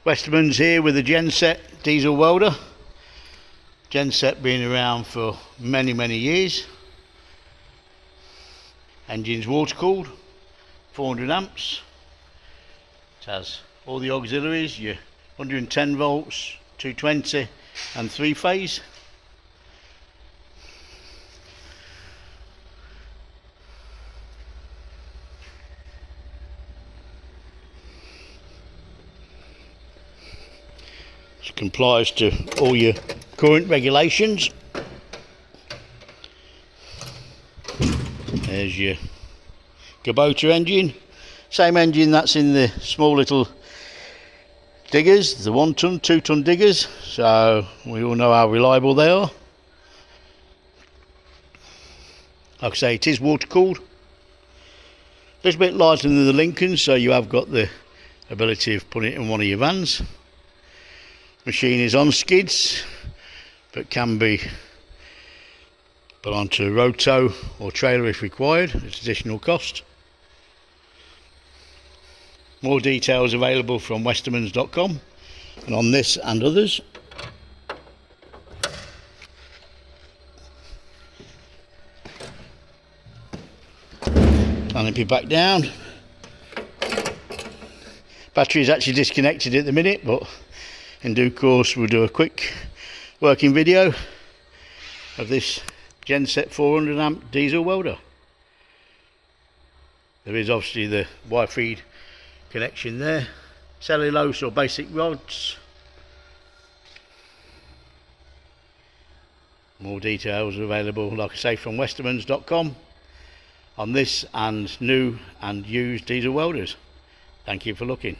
Westermans here with a GenSet diesel welder. GenSet being around for many years. Engine's water cooled, 400 amps. It has all the auxiliaries, your 110 volts, 220 and 3-phase. It complies to all your current regulations. There's your Kubota engine, same engine that's in the small little diggers, the 1 ton, 2 ton diggers, so we all know how reliable they are. Like I say, it is water cooled, a little bit lighter than the Lincoln, so you have got the ability of putting it in one of your vans. Machine is on skids, but can be put onto a road tow or trailer if required. It's additional cost. More details available from Westermans.com and on this and others. Canopy back down. Battery is actually disconnected at the minute, but in due course we'll do a quick working video of this GenSet 400 amp diesel welder. There is obviously the wire feed connection there, cellulose or basic rods. More details are available, like I say, from Westermans.com on this and new and used diesel welders. Thank you for looking.